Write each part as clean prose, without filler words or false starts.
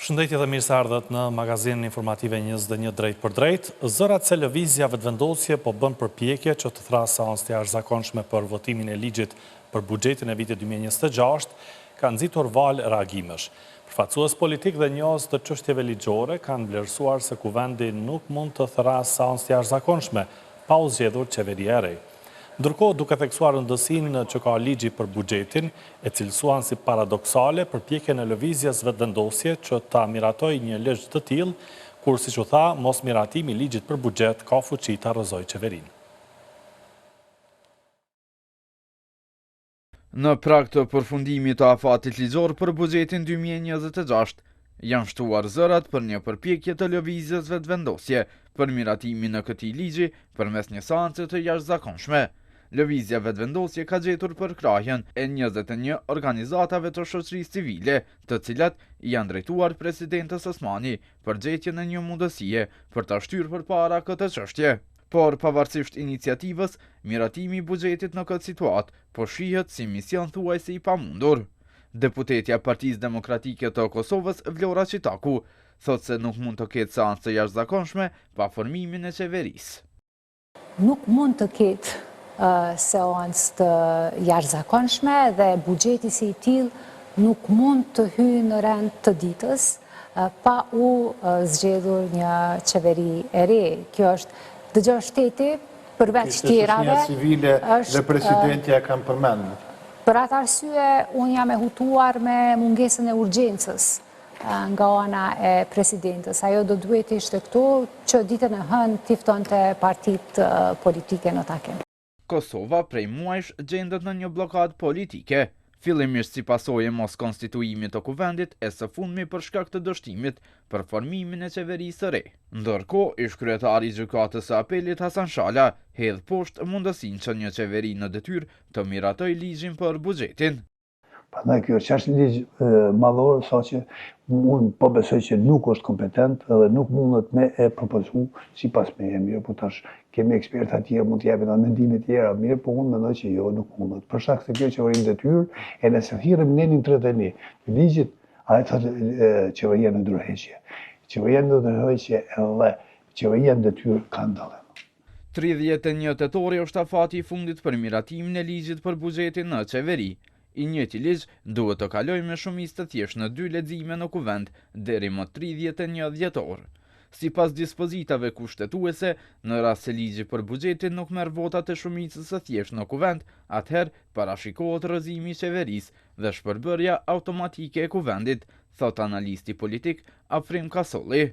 Përshëndetje dhe mirë se ardhët në magazinë informative 21 drejt për drejt. Zërat se lëvizja vetëvendosje po bën përpjekje që të thrasë seancë të jashtëzakonshme për votimin e ligjit për buxhetin e vitit 2026 kanë nxitur valë reagimesh. Përfaqësues politik dhe njohës të çështjeve ligjore kanë vlerësuar se kuvendi nuk mund të thrasë seancë të jashtëzakonshme pa u zgjedhur qeveria e re. Ndërkohë, duke theksuar rëndësinë që ka ligji për buxhetin, e cilësuan si paradoksale përpjekjen e lëvizjes vetëvendosje që ta miratoj një ligj të tillë, kur siç u tha, mos miratimi i ligjit për buxhet ka fuqi ta rrëzojë qeverinë. Në prag të përfundimit të afatit ligjor për buxhetin 2026, janë shtuar zërat për një përpjekje të lëvizjes vetëvendosje për miratimin e këtij ligji përmes një seance të jashtëzakonshme. Lëvizja vetëvendosje ka gjetur përkrahjen e 21 organizatave të shoqërisë civile, të cilat janë drejtuar presidentës Osmani për gjetjen e një mundësie për ta shtyrë përpara këtë çështje. Por pavarësisht iniciativës, miratimi i buxhetit në këtë situatë po shihet si mision thuajse i pamundur. Deputetja e Partisë Demokratike të Kosovës, Vlora Çitaku, thotë se nuk mund të ketë seancë të jashtëzakonshme pa formimin e qeverisë. Nuk mund të ketë seancë të jashtëzakonshme dhe buxheti si i tillë nuk mund të hyjë në rend të ditës pa u zgjedhur një qeveri e re. Kjo është dëgjoj shteti përveç tjerave. Civile dhe presidentja kanë përmendur. Për atë arsye, unë jam e hutuar me mungesën e urgjencës nga ana e presidentës. Ajo do duhet ishte këtu që ditën e hënë t'i ftonte partitë politike në takim. Kosova prej muajsh gjendet në një blokadë politike, fillimisht si pasojë mos konstituimit të kuvendit e së fundmi për shkak të dështimit për formimin e qeverisë së re. Ndërkohë, ish-kryetari i gjykatës së apelit Hasan Shala hedh poshtë mundësinë që një qeveri në detyrë të miratoj ligjin për buxhetin. Prandaj kjo është ligj madhor, saqë unë po besoj që nuk është kompetent dhe nuk mundet me e propozu sipas meje. Mirë, po tash kemi eksperta tjerë mund të japin mendime tjera, mirë, po unë mendoj që jo, nuk mundet. Për shkak se kjo qeveri në detyrë e nëse thirrëm ne në 31 ligjit, ai thotë qeveria në ndërheqje. Qeveria në ndërheqje edhe qeveria në detyrë kanë dallim. 31 tetori është afati i fundit për miratimin e ligjit për buxhetin në qeveri. I njëjti ligj duhet të kalojë me shumicë të thjeshtë në 2 lexime në kuvend deri më 31 dhjetor. Sipas dispozitave kushtetuese, në rast se ligji për buxhetin nuk merr votat e shumicës së thjeshtë në kuvend, atëherë parashikohet rrëzimi i qeverisë dhe shpërbërja automatike e kuvendit, thot analisti politik Afrim Kasolli.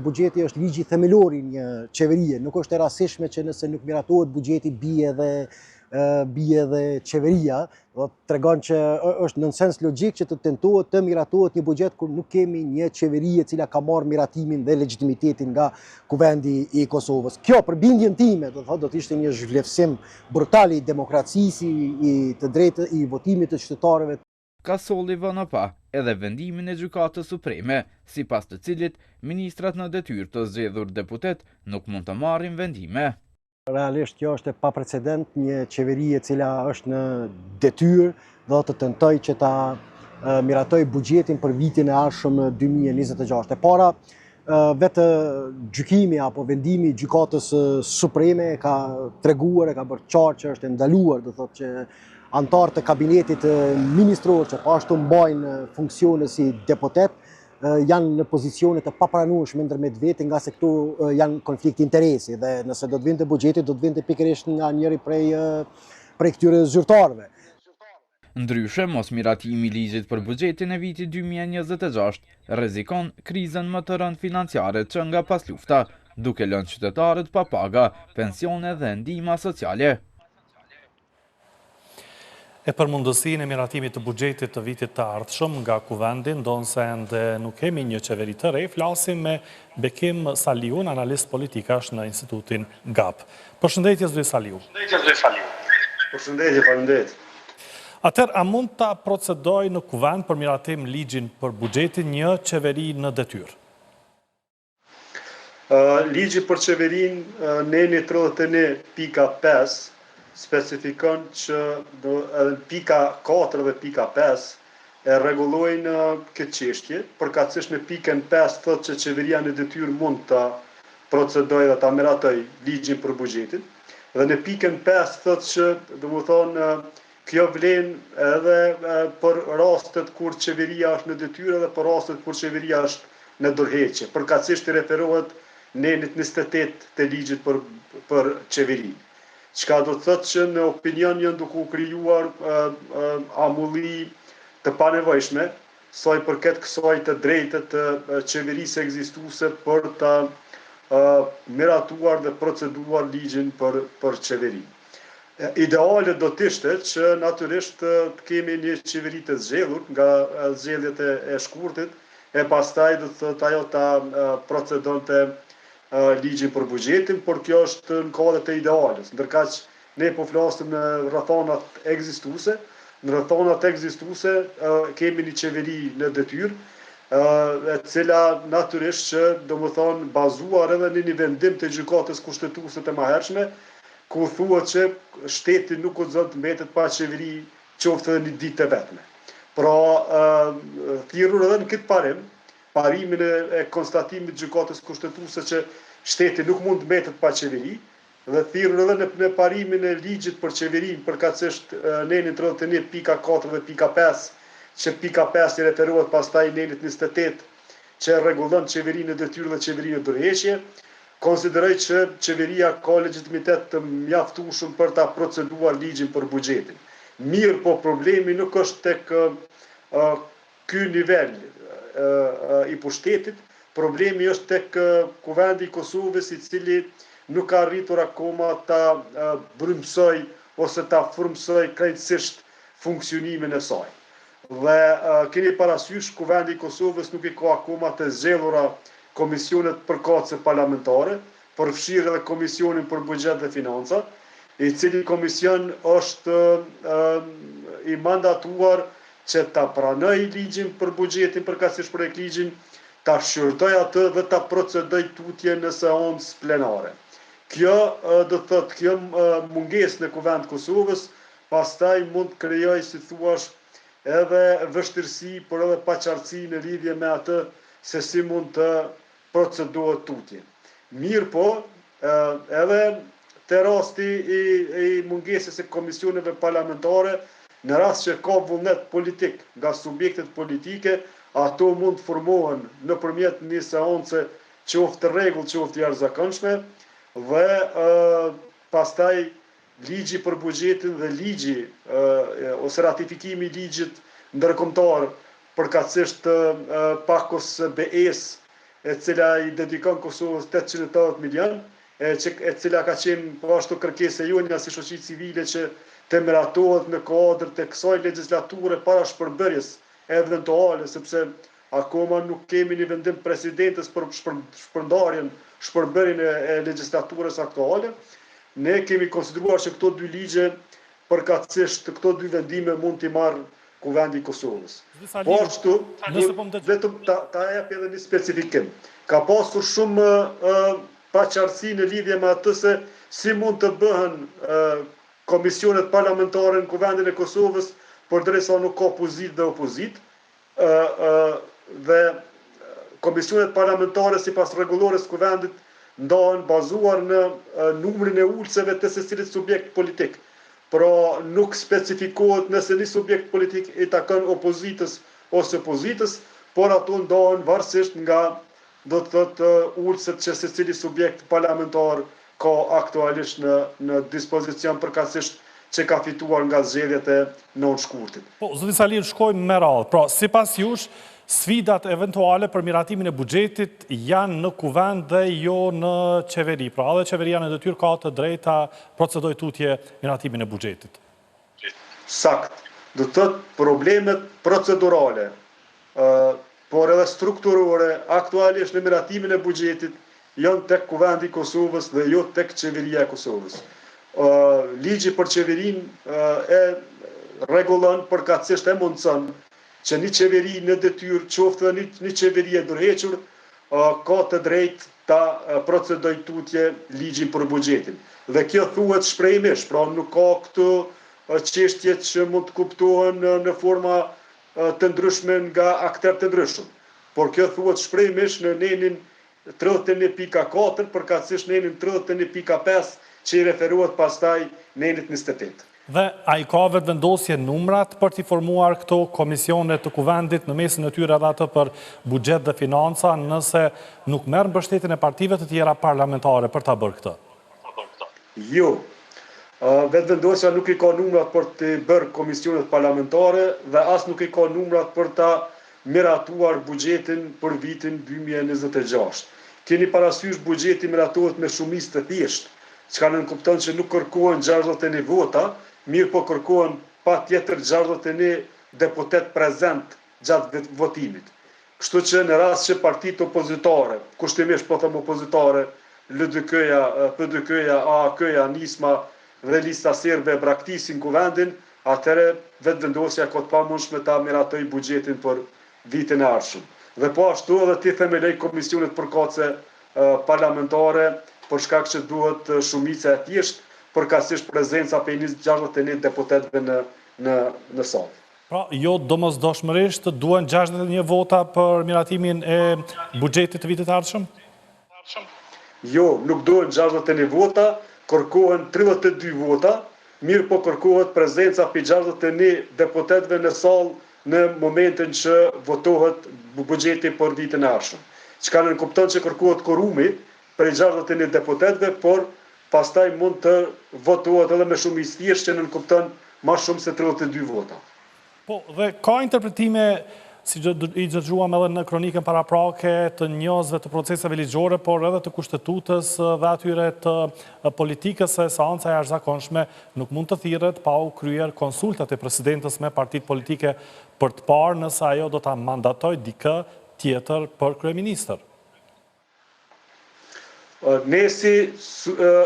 Buxheti është ligji themelor i një qeverie, nuk është e rastishme që nëse nuk miratohet buxheti bie edhe qeveria, do të tregon që është në sens logjik që të tentohet të miratohet një buxhet kur nuk kemi një qeveri e cila ka marrë miratimin dhe legitimitetin nga kuvendi i Kosovës. Kjo për bindjen time do të ishte një zhvlerësim brutal i demokracisë, i të drejtë i votimit të qytetarëve. Kasolli vënë pa edhe vendimin e Gjykatës Supreme, sipas të cilit ministrat në detyrë të zgjedhur deputet nuk mund të marrin vendime. Realisht kjo është e paprecedent, një qeveri e cila është në detyrë do të tentoj që ta miratoj buxhetin për vitin e ardhshëm 2026. E para, vetë gjykimi apo vendimi i Gjykatës Supreme ka treguar, ka bërë qartë që është ndaluar, do thotë që antarët e kabinetit ministror që po ashtu mbajnë funksione si deputet janë në pozicione të papranueshme ndërmjet vetë, nga se këtu janë konflikti interesi dhe nëse do të vinte buxheti do të vinte pikërisht nga njëri prej këtyre zyrtarëve. Ndryshe, mos miratimi i ligjit për buxhetin e vitit 2026 rrezikon krizën më të rëndë financiare që nga pas lufta, duke lënë qytetarët pa paga, pensione dhe ndihma sociale. E për mundësinë e miratimit të buxhetit të vitit të ardhshëm nga kuvendi, ndonse ende nuk kemi një qeveri të re, flasim me Bekim Saliun, analist politikash në Institutin GAP. Përshëndetje zoti Saliu. Përshëndetje, faleminderit. Atëherë, a mund ta procedojë në kuvend për miratim ligjin për buxhetin një qeveri në detyrë? Ligji për qeverinë neni 31.5 specifikon që pika 4 dhe pika 5 e rregullojnë këtë çështje, përkatësisht në pikën 5 thotë që qeveria në detyrë mund të procedojë dhe ta meratoj ligjin për buxhetin, dhe në pikën 5 thotë që, domethënë, kjo vlen edhe për rastet kur qeveria është në detyrë edhe për rastet kur qeveria është në dorëheqje. Përkatësisht i referohet nenit 28 të ligjit për qeveri. Çka do të thotë që në opinion janë duke u krijuar amulli të panevojshme, saj përket kësaj të drejtë të qeverisë ekzistuese për ta miratuar dhe proceduar ligjin për qeveri. Ideale do të ishte që natyrisht të kemi një qeveri të zgjedhur nga zgjedhjet e shkurtit, e pastaj do të thotë ajo ta procedonte ligjin për buxhetin, por kjo është në kohët e ideales, ndërkaq ne po flasim në rrethonat ekzistuese. Në rrethonat ekzistuese kemi një qeveri në detyrë, e cila natyrisht që domethënë bazuar edhe në një vendim të gjykatës kushtetuese të mëhershme, ku thuhet që shteti nuk guxon të mbetet pa qeveri qoftë edhe një ditë e vetme. Pra, thirrur edhe në këtë parimin e konstatimit të gjykatës kushtetuese që shteti nuk mund të mbetet pa qeveri, dhe thirrur edhe në parimin e ligjit për qeverinë, përkatësisht nenin 31.4 dhe .5, që .5 i referohet pastaj nenit 28 që rregullon qeverinë e detyrë dhe qeverinë e dorëheqje, konsideroj që qeveria ka legjitimitet të mjaftueshëm për ta proceduar ligjin për buxhetin. Mirë, po problemi nuk është tek ky nivel i pushtetit, problemi është tek Kuvendi i Kosovës, i cili nuk ka arritur akoma ta brymësoj ose ta frymësoj krejtësisht funksionimin e saj. Dhe keni parasysh Kuvendi i Kosovës nuk i ka akoma të zgjedhura komisionet përkatëse parlamentare, përfshirë edhe Komisionin për Buxhet dhe Financa, i cili komision është i mandatuar që ta pranoj ligjin për buxhetin, përkatësisht projekt ligjin, ta shqyrtoj atë dhe ta procedoj tutje në seancë plenare. Kjo do të thotë, kjo mungesë në Kuvend të Kosovës, pastaj mund të krijojë, si thuash, edhe vështirësi, por edhe paqartësi në lidhje me atë se si mund të procedohet tutje. Mirë po, edhe te rasti i mungesës e komisioneve parlamentare, në rast që ka vullnet politik nga subjektet politike, ato mund të formohen nëpërmjet një seance qoftë të rregull, qoftë jashtëzakonshme, dhe pastaj ligji për buxhetin dhe ligji ose ratifikimi i ligjit ndërkombëtar përkatësisht pakos BE-s, e cila i dedikon Kosovës 880 milion, e cila ka qenë po ashtu kërkesë e jonia si shoqi civile që të miratohet në kuadër të kësaj legjislature para shpërbërjes eventuale, sepse akoma nuk kemi një vendim presidentes për shpërbërjen e legjislaturës aktuale. Ne kemi konsideruar që këto dy ligje, përkatësisht këto dy vendime mund t'i marrë Kuvendi i Kosovës. Po ashtu, vetëm ta jap edhe një specifikim. Ka pasur shumë paqartësi në lidhje me atë se si mund të bëhen komisionet parlamentare në Kuvendin e Kosovës, përderisa nuk ka pozitë dhe opozitë, dhe komisionet parlamentare sipas rregullores të Kuvendit ndahen bazuar në numrin e ulëseve të secilit subjekt politik. Pra nuk specifikohet nëse një subjekt politik i takon opozitës ose pozitës, por ato ndahen varësisht nga, do të thotë, ulëset që secili subjekt parlamentar ka aktualisht në dispozicion, përkatësisht që ka fituar nga zgjedhjet e nënshkurtit. Po, zoti Salir, shkojmë me radhë. Pra, sipas jush, sfidat eventuale për miratimin e buxhetit janë në Kuvend dhe jo në qeveri. Pra, edhe qeveria në detyrë ka të drejtë ta procedojë tutje miratimin e buxhetit. Sakt. Do të thotë problemet procedurale, por edhe strukturore, aktualisht në miratimin e buxhetit janë tek Kuvendi i Kosovës dhe jo tek qeveria e Kosovës. Ligji për qeverinë e rregullon, përkatësisht e mundson që një qeveri në detyrë, qoftë dhe një qeveri e dorëhequr, ka të drejtë ta procedoj tutje ligjin për buxhetin. Dhe kjo thuhet shprehimisht, pra nuk ka këtu çështje që mund të kuptohen në forma të ndryshme nga akter të ndryshëm. Por kjo thuhet shprehjesht në nenin 31.4, përkatësisht nenin 31.5 që i referohet pastaj nenit 28. Dhe a i ka vetëvendosje numrat për t'i formuar këto komisione të kuvendit në mesin e tyre edhe atë për buxhet dhe financa, nëse nuk merr mbështetjen e partive të tjera parlamentare për ta bërë këtë? Jo. Vetëvendosja nuk i ka numrat për të bërë komisionet parlamentare dhe as nuk i ka numrat për ta miratuar buxhetin për vitin 2026. Keni parasysh buxheti miratohet me shumicë të thjeshtë, çka nënkupton që nuk kërkohen 61 vota, mirë po kërkohen patjetër 61 deputet prezent gjatë votimit. Kështu që në rast që partitë opozitare, kushtimisht po them opozitare, LDK-ja, PDK-ja, AAK-ja, Nisma dhe lista serbe braktisin kuvendin, atëre vetëvendosja ka të pamundshme ta miratoj buxhetin për vitin e ardhshëm. Dhe po ashtu edhe ti themeloj komisionet përkatëse parlamentare për shkak që duhet shumica e thjeshtë, përkatësisht prezenca për 61 deputetëve në sallë. Pra, jo domosdoshmërisht duhen 61 vota për miratimin e buxhetit të vitit të ardhshëm? Jo, nuk duhen 61 vota, kërkohen 32 vota, mirë po kërkohet prezenca për 61 deputetëve në sallë në momentin që votohet buxheti për vitin e ardhshëm. Çka nënkupton që kërkohet korumi për 61 deputetëve, por pastaj mund të votohet edhe me shumicë thjeshtë që nënkupton më shumë se 32 vota. Po, dhe ka interpretime, si i dëgjuam edhe në kronikën paraprake, të njohësve të proceseve ligjore, por edhe të kushtetutës dhe atyre të politikës se seanca e jashtëzakonshme nuk mund të thirret pa u kryer konsultat e presidentës me partitë politike për të parë nëse ajo do ta mandatoj dikë tjetër për kryeministër. Ne si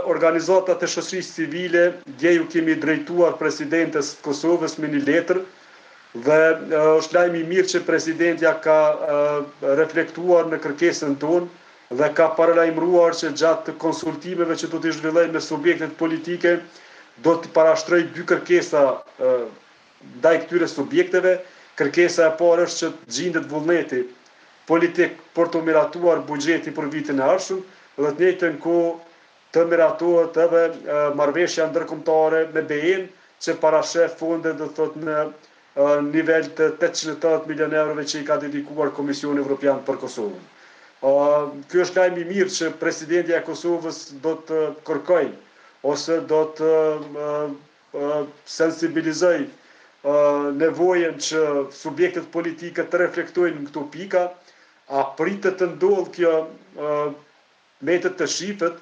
organizatat e shoqërisë civile, dje ju kemi drejtuar presidentes Kosovës me një letër dhe është lajm i mirë që presidentja ka reflektuar në kërkesën tonë dhe ka paralajmëruar që gjatë konsultimeve që do të zhvillojnë me subjektet politike do të parashtroj 2 kërkesa ndaj këtyre subjekteve. Kërkesa e parë është që gjendet vullneti politik për të miratuar buxheti për vitin e ardhshëm dhe të njëjtën kohë të miratohet edhe marrëveshja ndërkombëtare me BE-n që parashef fonde do thotë në nivel të 880 milion eurove që i ka dedikuar Komisioni Evropian për Kosovën. Ky është lajm i mirë që presidentja e Kosovës do të kërkoj ose do të sensibilizoj nevojën që subjektet politike të reflektojnë në këto pika, a pritet të ndodhë kjo metet të shifet,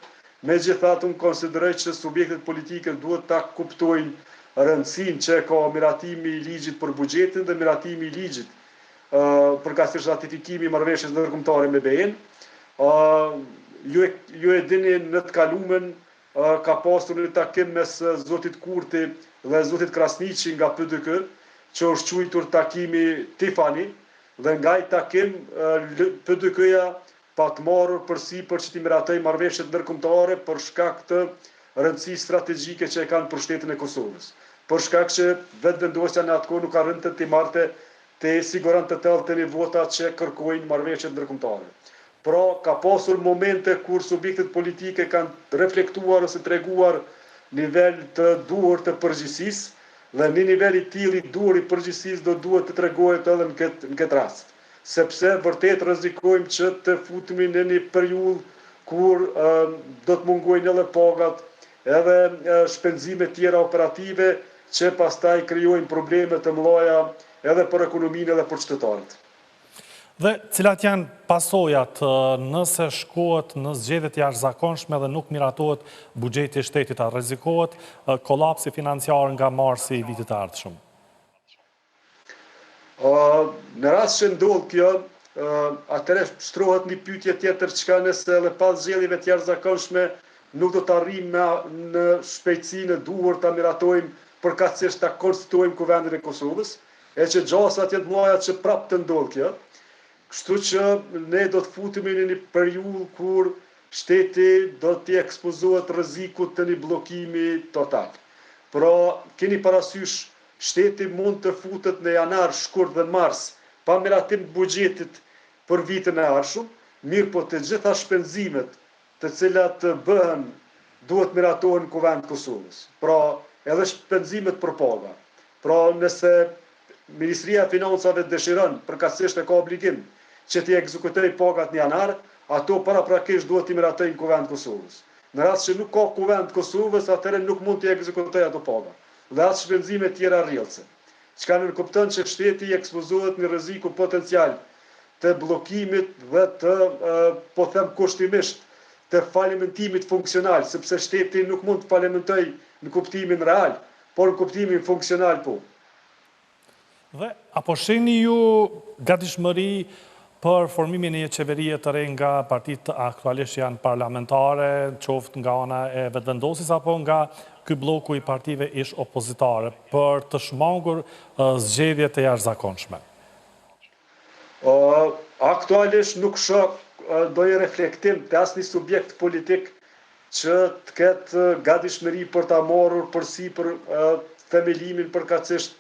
megjithatë unë konsideroj që subjektet politike duhet ta kuptojnë rëndësinë që ka miratimi i ligjit për buxhetin dhe miratimi i ligjit përkatësisht ratifikimi i marrëveshjes ndërkombëtare me BE-n. Ju e dini në të kalumen ka pasur një takim mes zotit Kurti dhe zotit Krasniqi nga PDK, që është quajtur takimi Tiffany, dhe nga ai takim PDK-ja pa të marrur përsipër që t'i miratoj marrëveshjet ndërkombëtare për shkak të rëndësisë strategjike që e kanë për shtetin e Kosovës. Për shkak që vetëvendosja në atë kohë nuk arrinte t'i marrte të sigurante të tellë vota që kërkojnë marrëveshjet ndërkombëtare. Pra, ka pasur momente kur subjektet politike kanë reflektuar ose treguar nivel të duhur të përgjegjësisë dhe në nivel i tillë i duhur i përgjegjësisë do duhet të tregohet edhe në këtë rast. Sepse vërtet rrezikojmë që të futemi në një periudhë kur do të mungojnë edhe pagat, edhe shpenzime tjera operative që pastaj krijojnë probleme të mëdha edhe për ekonominë edhe për qytetarët. Dhe cilat janë pasojat nëse shkohet në zgjedhje të jashtëzakonshme dhe nuk miratohet buxheti i shtetit, a rrezikohet kolapsi financiar nga marsi i vitit të ardhshëm? Në rast që ndodh kjo, atëherë shtrohet një pyetje tjetër çka nëse edhe pas zgjedhjeve të jashtëzakonshme nuk do të arrijmë në shpejtësinë e duhur ta miratojmë përkatësisht ta konstituojmë kuvendin e Kosovës, e që gjasat jetë mëdha që prapë të ndodh kjo. Kështu që ne do të futemi në një periudhë kur shteti do të ekspozohet rrezikut të një bllokimi total. Pra, keni parasysh shteti mund të futet në janar, shkurt dhe mars, pa miratim të buxhetit për vitin e ardhshëm, mirë po të gjitha shpenzimet të cilat bëhen duhet miratohen në Kuvend Kosovës. Pra, edhe shpenzimet për paga. Pra, nëse Ministria e Financave dëshiron, përkatësisht e ka obligim që t'i ekzekutoj pagat në janar, ato paraprakisht duhet t'i miratojnë në Kuvend Kosovës. Në rast që nuk ka Kuvend Kosovës, atëherë nuk mund t'i ekzekutoj ato paga. Dhe as shpenzime tjera rrjedhse. Çka nënkupton që shteti ekspozohet në rreziku potencial të bllokimit dhe të, po them kushtimisht, të falimentimit funksional, sepse shteti nuk mund të falimentoj në kuptimin real, por në kuptimin funksional po. Dhe apo shihni ju gatishmëri për formimin e një qeverie të re nga partitë aktualisht janë parlamentare, qoftë nga ana e vetëvendosjes apo nga ky bloku i partive ish opozitare, për të shmangur zgjedhje të jashtëzakonshme? Aktualisht nuk shoh ndonjë reflektim të asnjë subjekt politik që të ketë gatishmëri për ta marrur përsipër themelimin përkatësisht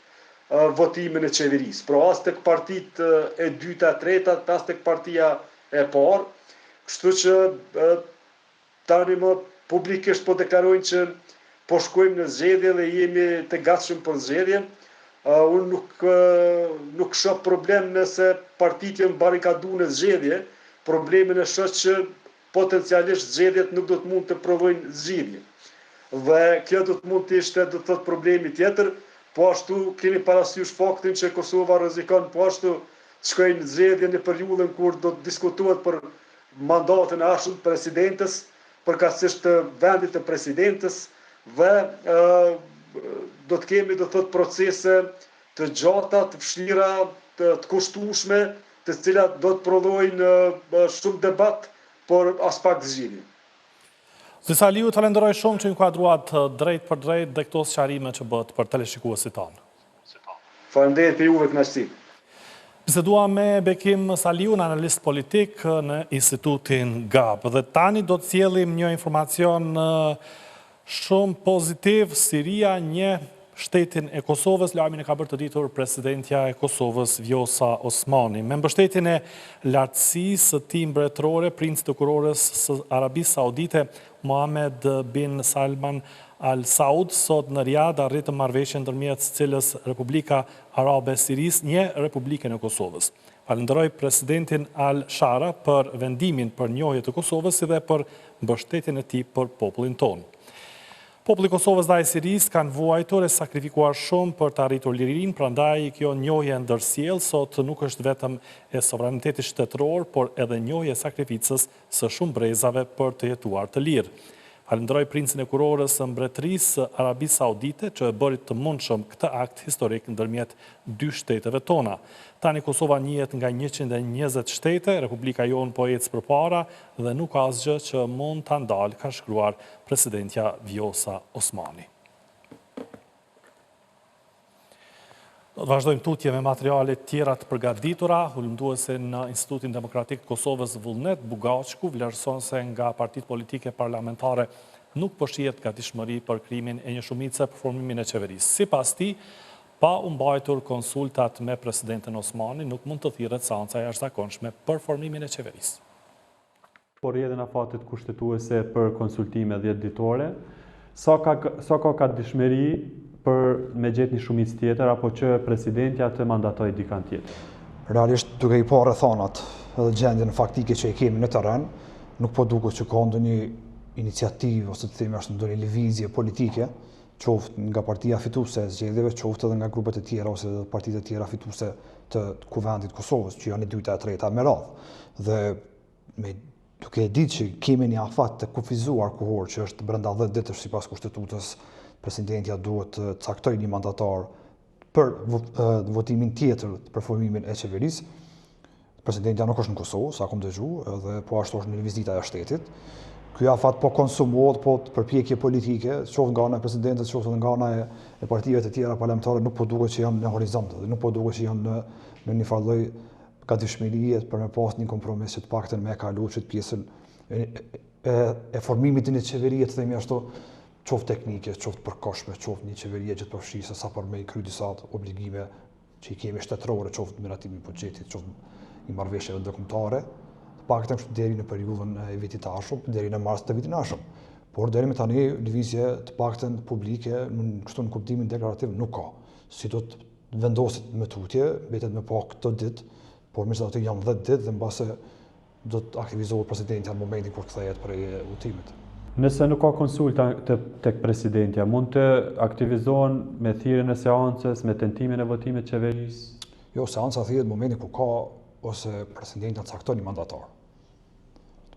votimin e qeverisë. Pra as tek partitë e dyta, e treta, as tek partia e parë. Kështu që tani më publikisht po deklarojnë që po shkojmë në zgjedhje dhe jemi të gatshëm për zgjedhje. Unë nuk shoh problem nëse partitë janë barrikaduar në zgjedhje. Problemin e shoh që potencialisht zgjedhjet nuk do të mund të provojnë zgjidhje. Dhe kjo do të mund të ishte, do të thotë, problemi tjetër. Po ashtu keni parasysh faktin që Kosova rrezikon po ashtu të shkojnë në zgjedhje në periudhën kur do të diskutohet për mandatën e ardhshëm të presidentes, përkatësisht të vendit të presidentes, dhe do të kemi, do të thotë, procese të gjata, të vështira, të kushtueshme, të cilat do të prodhojnë shumë debat, por as pak zgjidhje. Zoti Saliu, falenderoj shumë që inkuadruat drejt për drejt dhe këto sqarime që bëhet për teleshikuesit tanë. Faleminderit për juve, kënaqësi. Bisedua me Bekim Saliun, analist politik në Institutin GAP. Dhe tani do të sjellim një informacion shumë pozitiv. Siria një shtetin e Kosovës, lajmin e ka bërë të ditur presidentja e Kosovës, Vjosa Osmani. Me mbështetjen e lartësisë së tij mbretërore, princit të kurorës së Arabisë Saudite, Mohammed bin Salman Al Saud, sot në Riyadh arritën marrëveshjen ndërmjet së cilës Republika Arabe e Sirisë një Republikën e Kosovës. Falenderoj presidentin Al Shara për vendimin për njohje të Kosovës si dhe për mbështetjen e tij për popullin tonë. Populli i Kosovës dhe i Sirisë kanë vuajtur e sakrifikuar shumë për të arritur lirinë, prandaj kjo njohje ndërsjell sot nuk është vetëm e sovranitetit shtetëror, por edhe njohje e sakrificës së shumë brezave për të jetuar të lirë. Falenderoj princin e kurorës së mbretërisë Arabisë Saudite që e bëri të mundshëm këtë akt historik ndërmjet dy shteteve tona. Tani Kosova njihet nga 120 shtete, Republika jonë po ecë përpara dhe nuk ka asgjë që mund ta ndalë, ka shkruar presidentja Vjosa Osmani. Do të vazhdojmë tutje me materiale tjera të përgatitura. Ullënduese në Institutin Demokratik të Kosovës Vullnet Bugaçku vlerëson se nga partitë politike parlamentare nuk po shihet gatishmëri për krimin e një shumice për formimin e qeverisë. Sipas tij, pa u mbajtur konsultat me presidenten Osmani, nuk mund të thirret seanca e jashtëzakonshme për formimin e qeverisë. Por rrjedhën e fatit kushtetuese për konsultime 10 ditore, sa ka gatishmëri për me gjetë një shumicë tjetër, apo që presidentja të mandatoj dikant tjetër? Realisht, duke i parë rrethonat edhe gjendjen faktike që i kemi në terren, nuk po duket që ka ndonjë iniciativë ose të themi ashtu ndonjë lëvizje politike, qoftë nga partia fituese e zgjedhjeve, qoftë edhe nga grupet e tjera ose partitë e tjera fituese të Kuvendit Kosovës, që janë e dyta e treta me radhë. Dhe duke e ditë që kemi një afat të kufizuar kohor që është brenda 10 ditësh sipas kushtetutës, presidentja duhet të caktoj një mandatar për votimin tjetër për formimin e qeverisë. Presidentja nuk është në Kosovë, sa kom dëgjuar, dhe po ashtu është në vizita e shtetit. Ky afat po konsumohet, po përpjekje politike, qoftë nga ana e presidentit, qoftë nga ana e partive të tjera parlamentare, nuk po duket që janë në horizont, dhe nuk po duket që janë në një farë lloj gatishmërie për me pas një kompromis që të paktën me kalu që pjesën e formimit të një qeverie, të themi ashtu, qoftë teknike, qoftë përkohshme, qoftë një qeverie gjithëpërfshirëse sa për me i kry disa obligime që i kemi shtetërore, qoftë miratimi i buxhetit, qoftë i marrëveshjeve ndërkombëtare, të paktën kështu deri në periudhën e vitit të ardhshëm, deri në mars të vitit të ardhshëm. Por deri më tani lëvizje të paktën publike kështu në kuptimin deklarativ nuk ka. Si do të vendoset me tutje, mbetet me pa këtë ditë, por megjithatë janë 10 ditë dhe mbase do të aktivizohet presidenti në momentin kur kthehet prej udhëtimit. Nëse nuk ka konsulta tek presidentja, mund të aktivizohen me thirrjen e seancës, me tentimin e votimit të qeverisë? Jo, seanca thirrjet në momentin kur ka ose presidenti cakton një mandatar.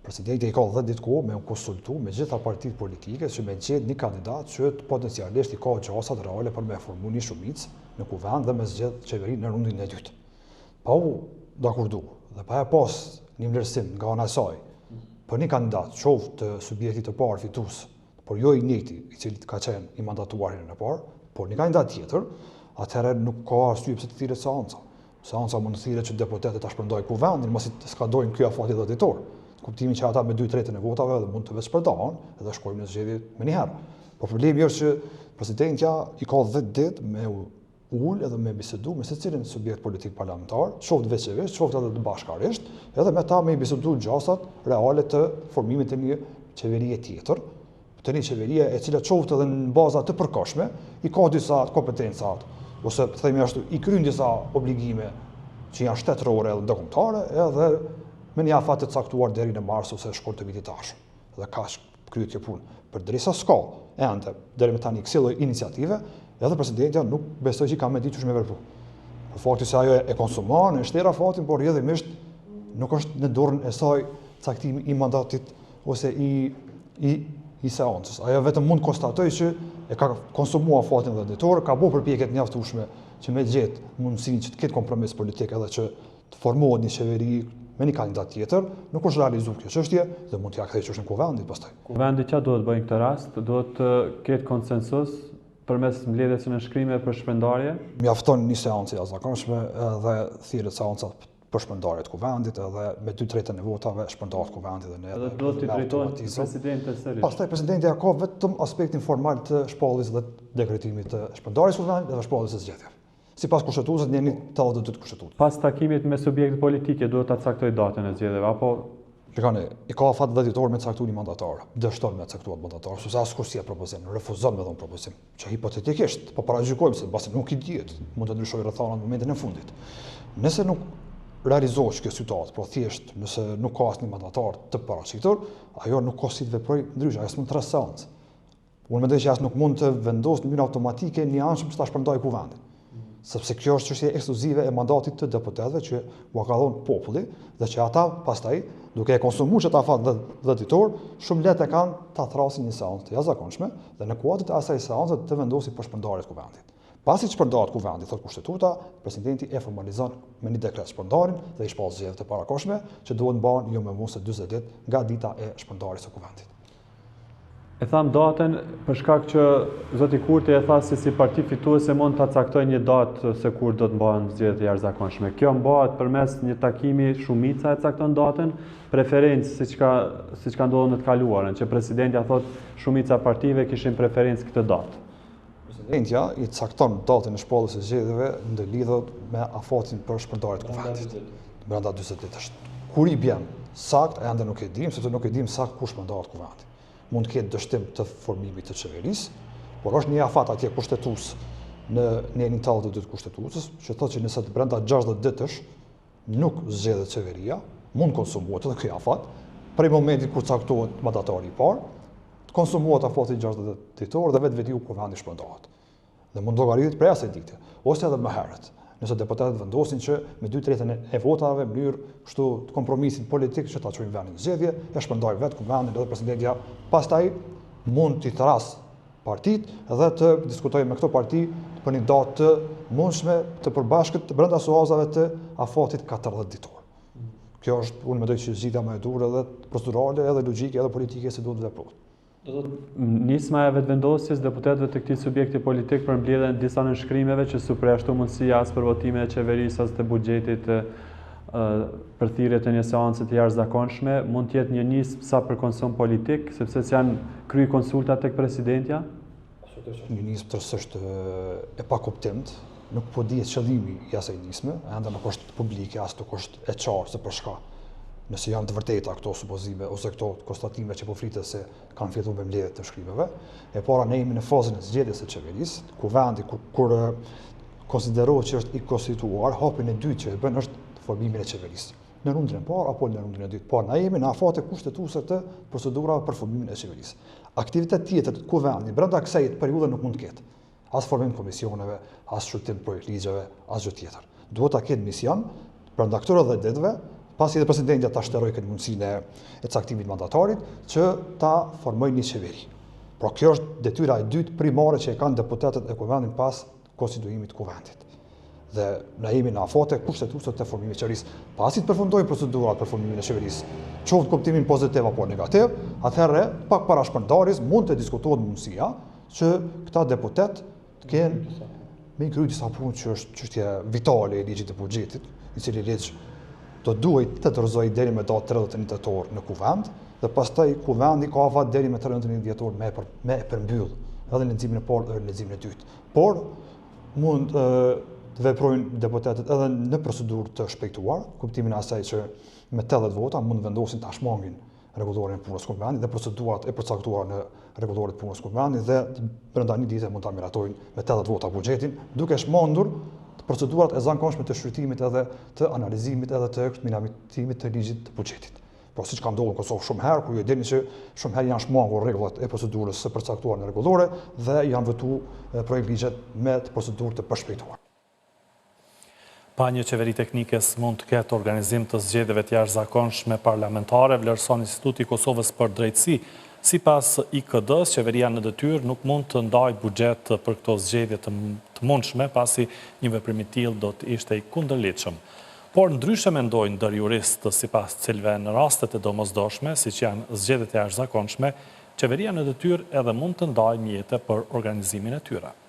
Presidenti i ka 10 ditë kohë me u konsultu me gjitha partitë politike që me gjetë një kandidat që potencialisht i ka gjasat reale për me formu një shumicë në kuvend dhe me zgjedh qeverinë në rundin e dytë. Pa u dakurdu dhe pa e pas një vlerësim nga ana e saj për një kandidat, qoftë të subjektit të parë fitues, por jo i njëjti i cili ka qenë i mandatuar herën e parë, por një kandidat tjetër, atëherë nuk ka arsye pse të thirret seanca. Seanca mund të thirret që deputetët ta shpërndajnë kuvendin, mos i skadojnë ky afati dhëtitor. Kuptimin që ata me 2/3 e votave dhe mund të vetë shpërndahen edhe shkojmë në zgjedhje më një herë. Po problemi është që presidentja i ka 10 ditë me ullë edhe me bisedu me secilin subjekt politik parlamentar, qoftë veçevisht, qoftë edhe të bashkarisht, edhe me ta me i bisedu gjasat reale të formimit të një qeverie tjetër, të një qeverie e cila qoftë edhe në baza të përkohshme, i ka disa kompetencat, ose të themi ashtu, i kryen disa obligime që janë shtetërore edhe ndërkombëtare, edhe me një afat të caktuar deri në mars ose shkurt të vitit të ardhshëm. Dhe ka kryet kjo punë. Përderisa s'ka ende deri më tani kësaj lloj iniciative, edhe presidentja nuk besoj që ka me ditë ç'është me vepru. Për fakti se ajo e konsumon, e shtera fatin, por rrjedhimisht nuk është në dorën e saj caktimi i mandatit ose i seancës. Ajo vetëm mund konstatoj që e ka konsumuar fatin dhënditor, ka bërë përpjekje të mjaftueshme që me gjetë mundësinë që të ketë kompromis politik edhe që të formohet një qeveri me një kandidat tjetër, nuk është realizuar kjo çështje dhe mund t'ia kthejë çështën kuvendit pastaj. Kuvendi çfarë duhet bëjë në këtë rast? Duhet të ketë konsensus përmes mbledhjes së nënshkrimeve për shpërndarje? Mjafton një seancë e jashtëzakonshme dhe thirret seanca për shpërndarje të kuvendit edhe me 2/3 e votave shpërndahet kuvendi dhe ne. Edhe duhet t'i drejtohen presidentit sërish. Pastaj presidenti ka vetëm aspektin formal të shpalljes dhe dekretimit të shpërndarjes kuvendit dhe shpalljes së zgjedhjeve. Sipas kushtetuesës në 82 kushtetues. Pas takimit me subjektet politike duhet ta caktoj datën e zgjedhjeve apo shikoni, i ka afat dhëtitor me caktuar një mandatar, dështon me caktuar mandatar, sepse askush si e propozon, refuzon me dhënë propozim. Që hipotetikisht, po paragjykojmë se mbasi nuk i dihet, mund të ndryshojë rrethana në momentin e fundit. Nëse nuk realizohet kjo situatë, por thjesht nëse nuk ka asnjë mandatar të paraqitur, ajo nuk ka si të veprojë ndryshe, ajo s'mund të rreth seancë. Unë mendoj që as nuk mund të vendosë në mënyrë automatike një anshëm që ta shpërndajë kuvendin. Sepse kjo është çështje ekskluzive e mandatit të deputetëve që u ka dhënë populli dhe që ata pastaj duke e konsumuar çeta afat dhëtitor, shumë lehtë e kanë ta thrasin një seancë të jashtëzakonshme dhe në kuadër të asaj seance të vendosin për shpërndarjen e kuvendit. Pasi të shpërndahet kuvendi, thot kushtetuta, presidenti e formalizon me një dekret shpërndarjen dhe i shpall zgjedhjet e parakohshme që duhet mbahen jo më vonë se 40 ditë nga dita e shpërndarjes së kuvendit. E tham datën për shkak që zoti Kurti e tha se si parti fituese mund ta caktojë një datë se kur do të mbahen zgjedhjet e jashtëzakonshme. Kjo mbahet përmes një takimi, shumica e cakton datën, preferencë siç ka ndodhur në të kaluarën, që presidentja thot shumica partive kishin preferencë këtë datë. Presidentja i cakton datën e shpalljes së zgjedhjeve ndërlidhur me afatin për shpërndarjen e kuvendit. Brenda 40 ditësh. Kur i bjen sakt, ende nuk e dim, sepse nuk e dim sakt kur shpërndahet kuvendi. Mund të ketë dështim të formimit të qeverisë, por është një afat atje kushtetues në 82 kushtetuesës, që thotë që nëse të brenda 60 ditësh nuk zgjedhet qeveria, mund konsumohet edhe ky afat, prej momentit kur caktohet mandatari i parë, të konsumohet afati 60 ditor dhe vetë kuvendi shpërndahet. Dhe mund llogaritet prej asaj dite, ose edhe më herët. Nëse deputetët vendosin që me 2/3 e votave në mënyrë kështu të kompromisit politik që ta çojnë vendin në zgjedhje, e shpërndajnë vetë kuvendin edhe presidentja pastaj mund t'i thras partitë dhe të diskutojë me këto parti për një datë të mundshme të përbashkët brenda suazave të afatit 40 ditor. Kjo është, unë mendoj që zgjidhja më e durë edhe procedurale, edhe logjike, edhe politike se duhet të veprohet. Nisma e vetëvendosjes deputetëve të këtij subjekti politik për mbledhjen disa nënshkrimeve që su përjashtu mundësia as për votimin e qeverisë as të buxhetit përthirrjet e një seance të jashtëzakonshme mund të jetë një nismë sa për konsum politik, sepse janë kry konsulta tek presidentja? Një nismë tërësisht e pakuptimt, nuk po dihet qëllimi i asaj nisme, ende nuk është publike, as nuk është e qartë se për shka. Nëse janë të vërteta këto supozime ose këto konstatime që po flitet se kanë filluar me mbledhjet të shkrimeve, e para ne jemi në fazën e zgjedhjes së qeverisë, ku vendi kur konsiderohet që është i konstituar, hapin e dytë që e bën është formimin e qeverisë. Në rundën e parë apo në rundën e dytë. Por na jemi në afate kushtetuese të procedurave për formimin e qeverisë. Aktivitet tjetër ku vendi brenda kësaj periudhe nuk mund të ketë. As formim komisioneve, as shqyrtim projekt ligjeve, as gjë tjetër. Duhet ta ketë mision brenda këtyre 10 ditëve, pasi edhe presidenti ta shteroi këtë mundësinë e caktimit mandatarit që ta formojë një qeveri. Por kjo është detyra e dytë primare që e kanë deputetët e kuvendit pas konstituimit të kuvendit. Dhe na jemi në afate kushtetuese të formimit të qeverisë. Pasi të përfundojnë procedurat për formimin e qeverisë, qoftë kuptimin pozitiv apo negativ, atëherë pak para shpërndarjes mund të diskutohet mundësia që këta deputet të kenë me kryer disa punë që është çështje vitale e ligjit të buxhetit, i cili ligj do duhet të dorëzojë deri me datë 31 tetor në kuvend, dhe pastaj kuvendi ka afat deri me 31 dhjetor me përmbyll edhe në leximin e parë dhe në leximin e dytë. Por mund të veprojnë deputetët edhe në procedurë të shpejtuar, kuptimin e asaj që me 80 vota mund vendosin ta shmangin rregullorin e punës kuvendit dhe procedurat e përcaktuara në rregullorin e punës kuvendit dhe brenda një dite mund ta miratojnë me 80 vota buxhetin, duke shmandur procedurat e zakonshme të shfrytëtimit edhe të analizimit edhe të eksaminimit të ligjit të buxhetit. Po siç ka ndodhur në Kosovë shumë herë, ku ju dini që shumë herë janë shmangur rregullat e procedurës së përcaktuar në rregullore dhe janë votuar projekt ligjet me procedurë të përshpejtuar. Pa një qeveri teknikës mund të ketë organizim të zgjedhjeve të jashtëzakonshme parlamentare, vlerëson Instituti i Kosovës për Drejtësi. Sipas IKD-s, qeveria në detyrë nuk mund të ndajë buxhet për këto zgjedhje të mundshme, pasi një veprim i tillë do të ishte i kundërligjshëm. Por ndryshe mendojnë ndër juristë, sipas të cilëve në rastet e domosdoshme, siç janë zgjedhjet e jashtëzakonshme, qeveria në detyrë edhe mund të ndajë mjete për organizimin e tyre.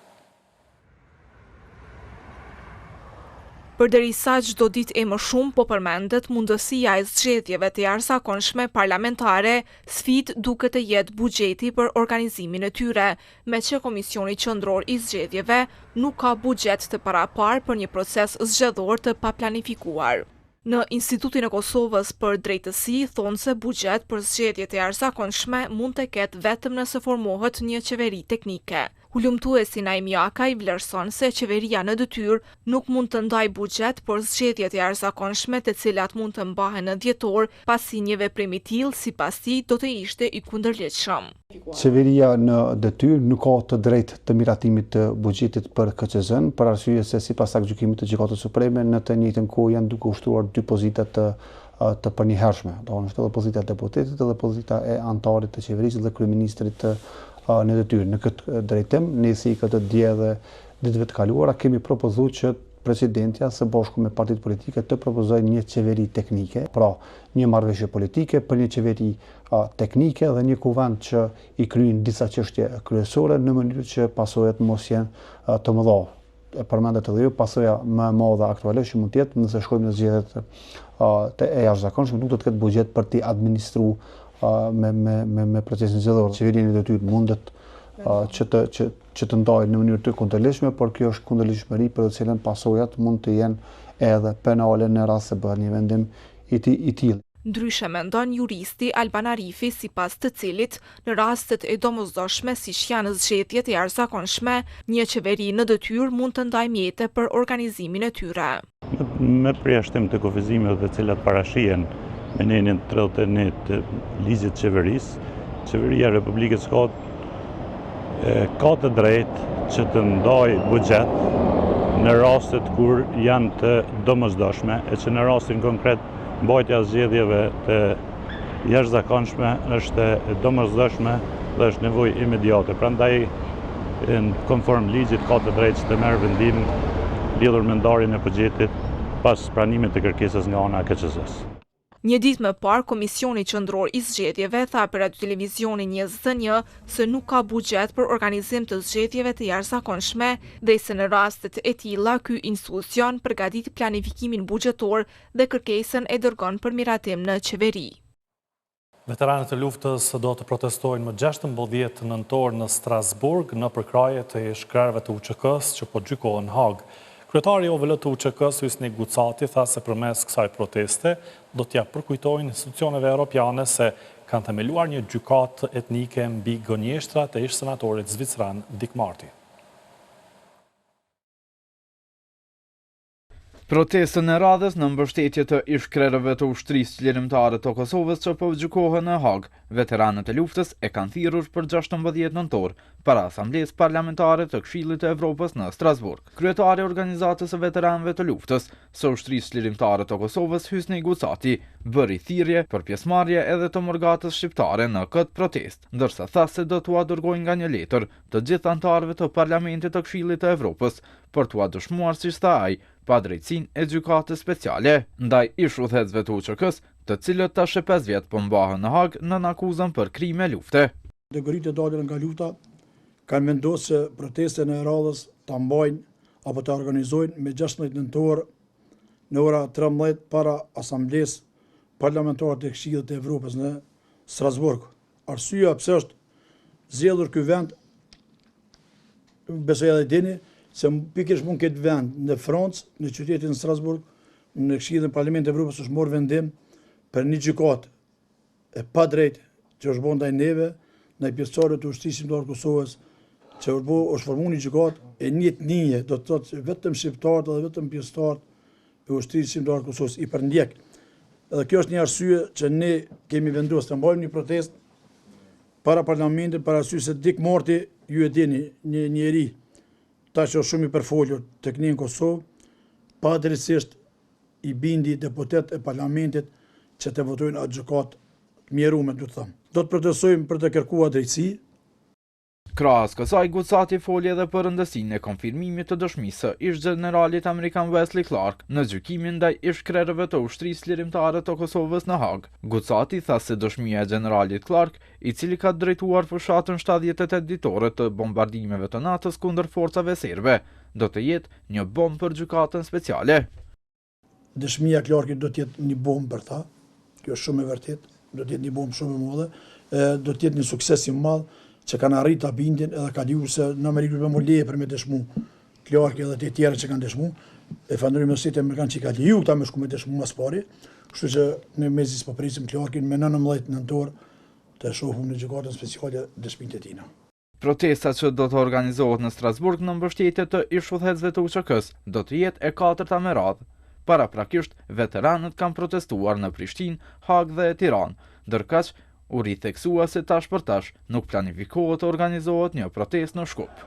Përderisa çdo ditë e më shumë po përmendet mundësia e zgjedhjeve të jashtëzakonshme parlamentare, sfidë duket të jetë buxheti për organizimin e tyre, me që Komisioni Qendror i Zgjedhjeve nuk ka buxhet të parapar për një proces zgjedhor të paplanifikuar. Në Institutin e Kosovës për Drejtësi thonë se buxhet për zgjedhjet e jashtëzakonshme mund të ketë vetëm nëse formohet një qeveri teknike. Hulumtuesi Naim Jakaj vlerëson se qeveria në detyrë nuk mund të ndajë buxhet për zgjedhjet e jashtëzakonshme të cilat mund të mbahen në dhjetor, pasi një veprim i tillë sipas tij do të ishte i kundërligjshëm. Qeveria në detyrë nuk ka të drejtë të miratimit të buxhetit për KQZ-n, për arsye se sipas gjykimit të Gjykatës Supreme në të njëjtën kohë janë duke ushtruar dy pozita të përnjëhershme, domethënë edhe pozita e deputetit edhe pozita e anëtarit të qeverisë dhe kryeministrit në detyrë. Në këtë drejtim, ne si këtë dje dhe ditëve të kaluara kemi propozuar që presidentja së bashku me partitë politike të propozojë një qeveri teknike, pra një marrëveshje politike për një qeveri teknike dhe një kuvend që i kryen disa çështje kryesore në mënyrë që pasojat mos jenë të mëdha. E përmendet edhe ju, pasoja më e madhe aktualisht që mund të jetë nëse shkojmë në zgjedhjet e jashtëzakonshme, nuk do të ketë buxhet për t'i administruar me procesin zgjedhor. Qeveria në detyrë mundet që të ndajë në mënyrë të kundërligjshme, por kjo është kundërligjshmëri për të cilën pasojat mund të jenë edhe penale në rast se bëhet një vendim i tillë. Ndryshe mendon juristi Alban Arifi, sipas të cilit në rastet e domosdoshme siç janë zgjedhjet e jashtëzakonshme, një qeveri në detyrë mund të ndajë mjete për organizimin e tyre. Me përjashtim të kufizimeve të cilat parashihen me nenin 31 të ligjit të qeverisë, qeveria e Republikës ka të drejtë që të ndajë buxhet në rastet kur janë të domosdoshme, e që në rastin konkret mbajtja e zgjedhjeve të jashtëzakonshme është e domosdoshme dhe është nevojë imediate. Prandaj, konform ligjit, ka të drejtë të merr vendim lidhur me ndarjen e buxhetit pas pranimit të kërkesës nga ana e KQZ-s. Një ditë më parë, Komisioni Qendror i Zgjedhjeve tha për Radio Televizioni 21 se nuk ka buxhet për organizim të zgjedhjeve të jashtëzakonshme dhe se në rastet e tilla ky institucion përgatit planifikimin buxhetor dhe kërkesën e dërgon për miratim në qeveri. Veteranët e luftës do të protestojnë më 16 nëntor në Strasburg në përkraje të shkrerëve të UÇK-s që po gjykohen në Hag. Kryetari i OVL të UÇK-s Hysni Gucati tha se përmes kësaj proteste do t'ja përkujtojnë institucioneve europiane se kanë themeluar një gjykatë etnike mbi gënjeshtrat e ish senatorit zvicran Dick Marty. Protestën e radhës në mbështetje të ish krerëve të ushtrisë lirimtare të Kosovës që po gjykohen në Hag, veteranët e luftës e kanë thirrur për 16 nëntor para asamblesë parlamentare të Këshillit të Evropës në Strasburg. Kryetari i organizatës së veteranëve të luftës së ushtrisë lirimtare të Kosovës, Hysni Gucati, bëri thirrje për pjesëmarrje edhe të morgatës shqiptare në këtë protestë, ndërsa tha se do t'ua dërgojnë nga një letër të gjithë anëtarëve të Parlamentit të Këshillit të Evropës për t'ua dëshmuar siç tha ai pa drejtësinë e gjykatës speciale ndaj ish udhëheqësve të UÇK-s, të cilët tash 5 vjet po mbahen në Hag në akuzën për krime lufte. Kategoritë e dalën nga luta kanë vendosur se protestën e radhës ta mbajnë apo ta organizojnë me 16 nëntor në ora 13 para asamblesë parlamentare të Këshillit të Evropës në Strasburg. Arsyeja pse është zgjedhur ky vend, besoj edhe dini, se pikërisht mund këtë vend në Francë, në qytetin Strasburg, në Këshillin e Parlamentit të Evropës është marrë vendim për një gjykatë e pa drejtë që është bërë ndaj neve, ndaj pjesëtarëve të ushtrisë lirimtare të Kosovës, që është formuar një gjykatë e një etnie, do të thotë vetëm shqiptarët dhe vetëm pjesëtarët e ushtrisë lirimtare të Kosovës i përndjek. Edhe kjo është një arsye që ne kemi vendosur të mbajmë një protestë para parlamentit, para arsyes se Dick Marty, ju e dini, një njeri ta që është shumë i përfolur tek ne në Kosovë, pa drejtësisht i bindi deputet e parlamentit që të votojnë atë gjykatë të mjeruar, do të them. Do të protestojmë për të kërkuar drejtësi. Krahas kësaj, Gucati foli edhe për rëndësinë e konfirmimit të dëshmisë së ish generalit amerikan Wesley Clark në gjykimin ndaj ish krerëve të ushtrisë lirimtare të Kosovës në Hag. Gucati tha se dëshmia e generalit Clark, i cili ka drejtuar fushatën 78 ditore të bombardimeve të NATO-s kundër forcave serbe, do të jetë një bombë për gjykatën speciale. Dëshmia e Clarkit do të jetë një bombë për ta. Kjo është shumë e vërtetë, do të jetë një bombë shumë e madhe, do të jetë një sukses i madh që kanë arrit ta bindin edhe ka diu se në Amerikë do të më leje për me dëshmu Clark edhe të tjerë që kanë dëshmu. E falenderoj mësitë amerikan që ka leju ta më shku me dëshmu mas pari. Kështu që në mezis po presim Clarkin me 19 nëntor të shohum në gjykatën speciale dëshmitë e tij. Protesta që do të organizohet në Strasburg në mbështetje të ish udhëheqësve të UÇK-s do të jetë e 4-ta me radhë. Paraprakisht, veteranët kanë protestuar në Prishtinë, Hag dhe Tiranë, ndërkaq u ritheksua se tash për tash nuk planifikohet të organizohet një protestë në Shkup.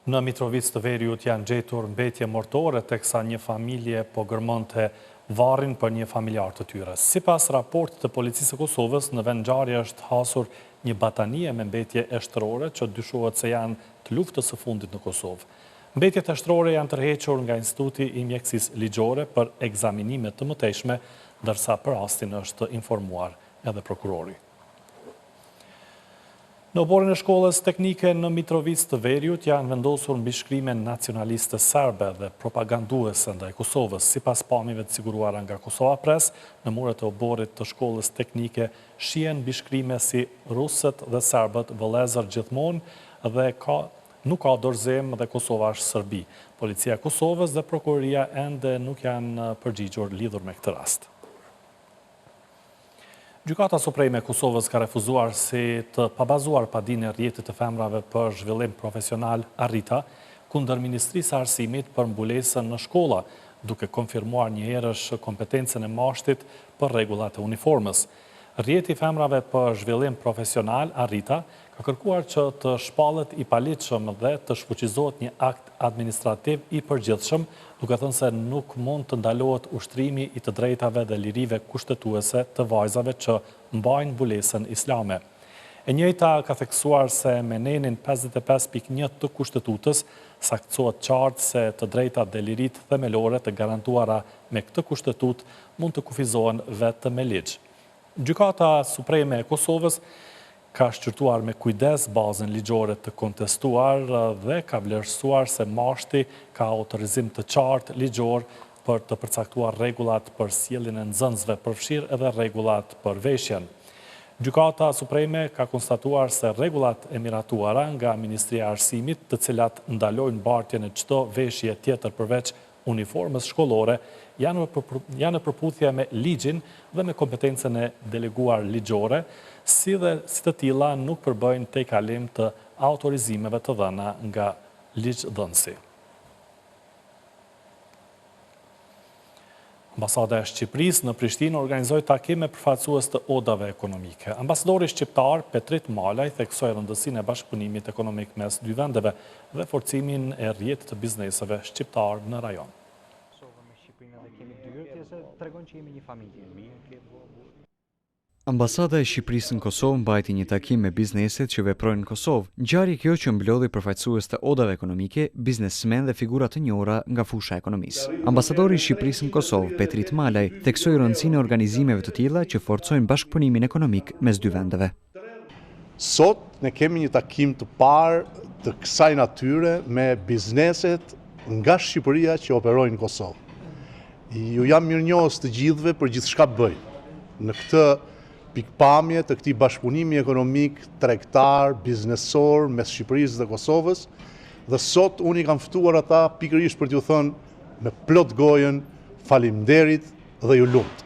Në Mitrovic të Veriut janë gjetur mbetje mortore teksa një familje po gërmonte varrin për një familjar të tyre. Sipas raportit të policisë së Kosovës, në vend ngjarje është hasur një batanie me mbetje eshtërore që dyshohet se janë të luftës së fundit në Kosovë. Mbetjet eshtërore janë tërhequr nga Instituti i Mjekësisë Ligjore për ekzaminime të mëtejshme, ndërsa për rastin është informuar edhe prokurori. Në oborin e shkollës teknike në Mitrovic të Veriut janë vendosur mbishkrime nacionaliste serbe dhe propaganduese ndaj Kosovës. Sipas pamjeve të siguruara nga Kosova Press, në muret e oborit të shkollës teknike shihen mbishkrime si rusët dhe serbët vëllezër gjithmonë dhe nuk ka dorëzim dhe Kosova është Serbi. Policia e Kosovës dhe prokuroria ende nuk janë përgjigjur lidhur me këtë rast. Gjykata Supreme e Kosovës ka refuzuar si të pabazuar padinë e rrjetit të femrave për zhvillim profesional Arrita kundër Ministrisë së Arsimit për mbulesën në shkolla, duke konfirmuar njëherësh kompetencën e mashtit për rregullat e uniformës. Rrjeti i femrave për zhvillim profesional Arrita ka kërkuar që të shpallet i paligjshëm dhe të shfuqizohet një akt administrativ i përgjithshëm, duke thënë se nuk mund të ndalohet ushtrimi i të drejtave dhe lirive kushtetuese të vajzave që mbajnë mbulesën islame. E njëjta ka theksuar se me nenin 55.1 të Kushtetutës saktësohet qartë se të drejtat dhe liritë themelore të garantuara me këtë kushtetut mund të kufizohen vetë me ligj. Gjykata Supreme e Kosovës ka shqyrtuar me kujdes bazën ligjore të kontestuar dhe ka vlerësuar se mashti ka autorizim të qartë ligjor për të përcaktuar rregullat për sjelljen e nxënësve, përfshirë edhe rregullat për veshjen. Gjykata Supreme ka konstatuar se rregullat e miratuara nga Ministria e Arsimit, të cilat ndalojnë mbartjen e çdo veshje tjetër përveç uniformës shkollore, janë në përputhje me ligjin dhe me kompetencën e deleguar ligjore, si të tilla nuk përbëjnë tejkalim të autorizimeve të dhëna nga ligjdhënësi. Ambasada e Shqipërisë në Prishtinë organizoi takime përfaqësues të odave ekonomike. Ambasadori shqiptar Petrit Malaj theksoi rëndësinë e bashkëpunimit ekonomik mes dy vendeve dhe forcimin e rrjetit të bizneseve shqiptar në rajon. Ambasada e Shqipërisë në Kosovë mbajti një takim me bizneset që veprojnë në Kosovë. Ngjarje kjo që mblodhi përfaqësues të odave ekonomike, biznesmen dhe figura të njohura nga fusha e ekonomisë. Ambasadori i Shqipërisë në Kosovë, Petrit Malaj, theksoi rëndësinë e organizimeve të tilla që forcojnë bashkëpunimin ekonomik mes dy vendeve. Sot ne kemi një takim të parë të kësaj natyre me bizneset nga Shqipëria që operojnë në Kosovë. Ju jam mirënjohës të gjithëve për gjithçka bëjnë. Në këtë pikpamje të këtij bashkëpunimi ekonomik, tregtar, biznesor mes Shqipërisë dhe Kosovës, dhe sot unë i kam ftuar ata pikërisht për t'ju thënë me plot gojën faleminderit dhe ju lumt.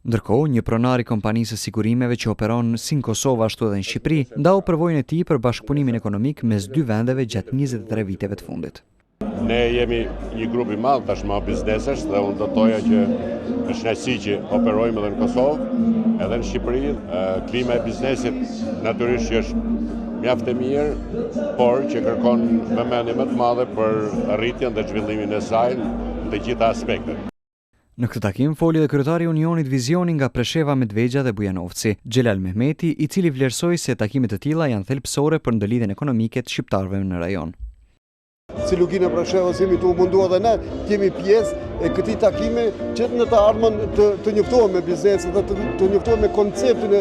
Ndërkohë, një pronar i kompanisë së sigurimeve që operon si në Kosovë ashtu edhe në Shqipëri, ndau përvojën e tij për bashkëpunimin ekonomik mes dy vendeve gjatë 23 viteve të fundit. Ne jemi një grup i madh tashmë biznesesh dhe unë do thoja që është kënaqësi që operojmë edhe në Kosovë, edhe në Shqipëri. Klima e biznesit natyrisht që është mjaft e mirë, por që kërkon vëmendje më të madhe për arritjen dhe zhvillimin e saj në të gjitha aspektet. Në këtë takim foli dhe kryetari i Unionit Vizioni nga Presheva, Medvegja dhe Bujanovci, Xhelal Mehmeti, i cili vlerësoi se takimet e tilla janë thelbësore për ndëlidhjen ekonomike të shqiptarëve në rajon. Si Lugina Preshevës jemi të mundua dhe ne, jemi pjesë e këtij takimi që në të ardhmen të njoftohemi me bizneset dhe të njoftohemi me konceptin e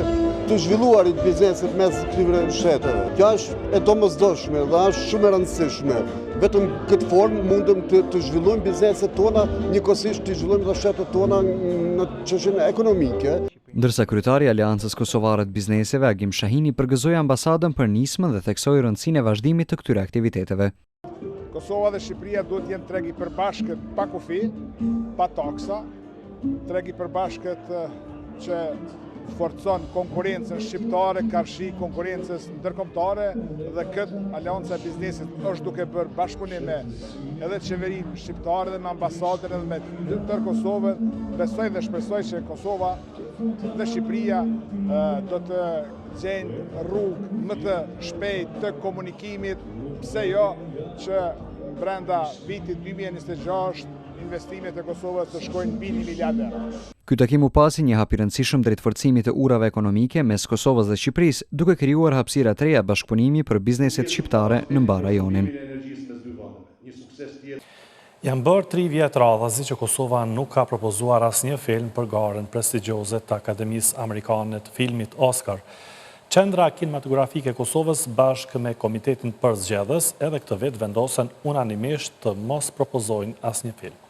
të zhvilluarit bizneset mes këtyre shteteve. Kjo është e domosdoshme dhe është shumë e rëndësishme. Vetëm këtë formë mundëm të zhvillojmë bizneset tona, njëkohësisht të zhvillojmë dhe shtetet tona në çështjen ekonomike. Ndërsa kryetari i Aleancës Kosovare të Bizneseve, Agim Shahini, përgëzoi ambasadën për nismën dhe theksoi rëndësinë e vazhdimit të këtyre aktiviteteve. Kosova dhe Shqipëria duhet jenë treg i përbashkët pa kufi, pa taksa, treg i përbashkët që forcon konkurencën shqiptare, karshi konkurencës ndërkombëtare, dhe këtë Aleanca e Biznesit është duke bërë bashkëpunime edhe qeverinë shqiptare dhe me ambasadën edhe me tërë Kosovën. Besoj dhe shpresoj që Kosova dhe Shqipëria do të gjejnë rrugë më të shpejtë të komunikimit, pse jo që brenda vitit 2026 investimet e Kosovës të shkojnë mbi 1 miliard euro. Ky takim u pasi një hap i rëndësishëm drejt forcimit të urave ekonomike mes Kosovës dhe Shqipërisë, duke krijuar hapësira të reja bashkëpunimi për bizneset shqiptare në mbar rajonin. Janë bërë 3 vjet radhazi që Kosova nuk ka propozuar asnjë film për garën prestigjioze të Akademisë Amerikane të Filmit Oscar. Qendra kinematografike e Kosovës bashkë me Komitetin Përzgjedhës edhe këtë vit vendosen unanimisht të mos propozojnë asnjë film.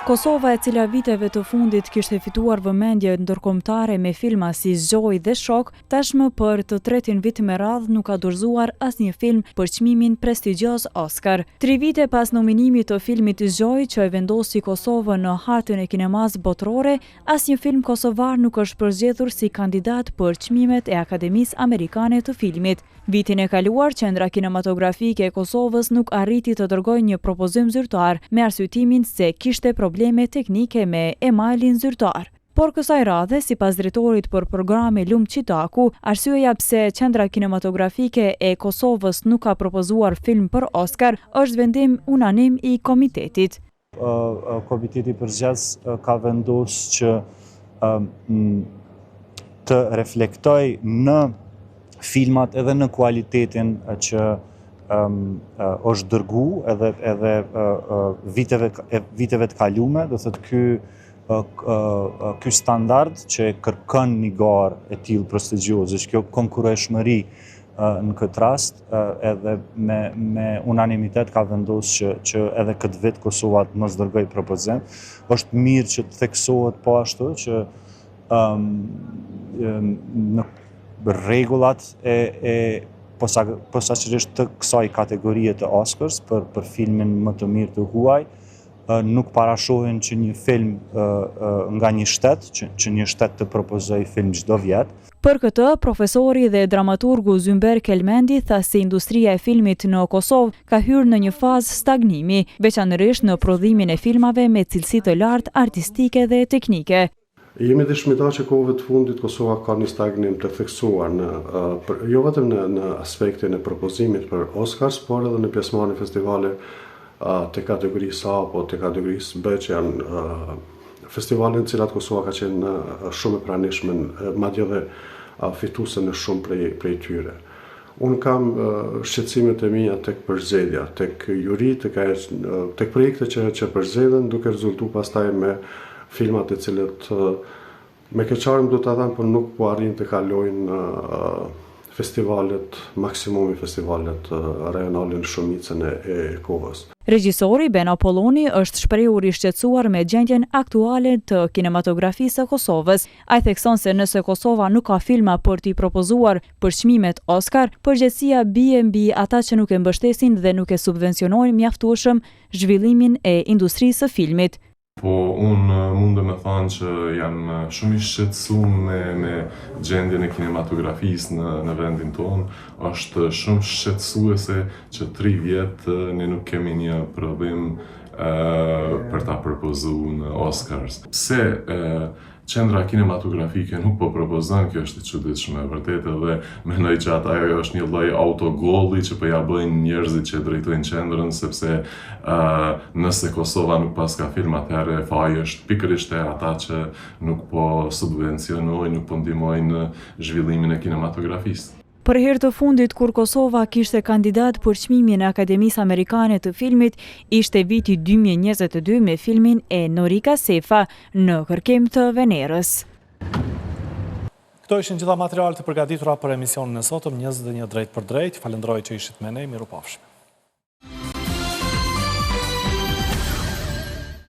Kosova, e cila viteve të fundit kishte fituar vëmendje ndërkombëtare me filma si Zoj dhe Shok, tashmë për të tretin vit me radhë nuk ka dorëzuar asnjë film për çmimin prestigjioz Oscar. 3 vite pas nominimit të filmit Zoj, që e vendosi Kosovën në hartën e kinemas botërore, asnjë film kosovar nuk është përzgjedhur si kandidat për çmimet e Akademisë Amerikane të Filmit. Vitin e kaluar, Qendra Kinematografike e Kosovës nuk arriti të dërgojë një propozim zyrtar me arsyetimin se kishte probleme teknike me emailin zyrtar. Por kësaj radhe, sipas drejtorit për programi Lum Qitaku, arsyeja pse Qendra Kinematografike e Kosovës nuk ka propozuar film për Oscar është vendim unanim i komitetit. Komiteti Përgjithës ka vendosur që të reflektoj në filmat edhe në kualitetin që është dërgu edhe viteve të kalume, do thëtë ky standard që kërkon një garë e tillë prestigjioze, që kjo konkurreshmëri në këtë rast edhe me unanimitet ka vendosur që edhe këtë vit Kosova të mos dërgoj propozim. Është mirë që të theksohet po ashtu që në rregullat e posaçërisht të kësaj kategorie të Oscars për filmin më të mirë të huaj, nuk parashohen që një film nga një shtet, që një shtet të propozoj film çdo vjet. Për këtë, profesori dhe dramaturgu Zymber Kelmendi tha se industria e filmit në Kosovë ka hyrë në një fazë stagnimi, veçanërisht në prodhimin e filmave me cilësi të lartë artistike dhe teknike. Jemi dëshmitar që kohëve të fundit Kosova ka një stagnim të theksuar jo vetëm në aspektin e propozimit për Oscars, por edhe në pjesëmarrjen në festivale të kategorisë A apo të kategorisë B, që janë festivale në cilat Kosova ka qenë shumë e pranishme, madje edhe fituese në shumë prej tyre. Unë kam shqetësimet e mia tek përzgjedhja, tek juri, tek projekte që përzgjedhen, duke rezultuar pastaj me filmat e cilët me keqarëm do të thënë, por nuk po arrin të kalojnë festivalet, maksimumi festivalet rajonale në shumicën e kohës. Regjisori Ben Apolloni është shprehur i shqetësuar me gjendjen aktuale të kinematografisë së Kosovës. Ai thekson se nëse Kosova nuk ka filma për t'i propozuar për çmimet Oscar, përgjegjësia bie mbi ata që nuk e mbështesin dhe nuk e subvencionojnë mjaftueshëm zhvillimin e industrisë së filmit. Po, unë mundë me thanë që jam shumë i shqetësuar me gjendjen e kinematografisë në vendin tonë. Është shumë shqetësuese që 3 vjet ne nuk kemi një prodhim për ta propozuar në Oscars. Pse qendra kinematografike nuk po propozon, kjo është e çuditshme vërtet, edhe mendoj që ajo është një lloj autogolli që po ja bëjnë njerëzit që drejtojnë qendrën, sepse nëse Kosova nuk pas ka film, atëherë faji është pikërisht e ata që nuk po subvencionojnë, nuk po ndihmojnë në zhvillimin e kinematografisë. Për herë të fundit kur Kosova kishte kandidat për çmimin e Akademisë Amerikane të Filmit, ishte viti 2022 me filmin e Norika Sefa në kërkim të Venerës. Këto ishin gjitha materialet të përgatitura për emisionin e sotëm 21 drejt për drejt. Falenderoj që ishit me ne, mirupafshim.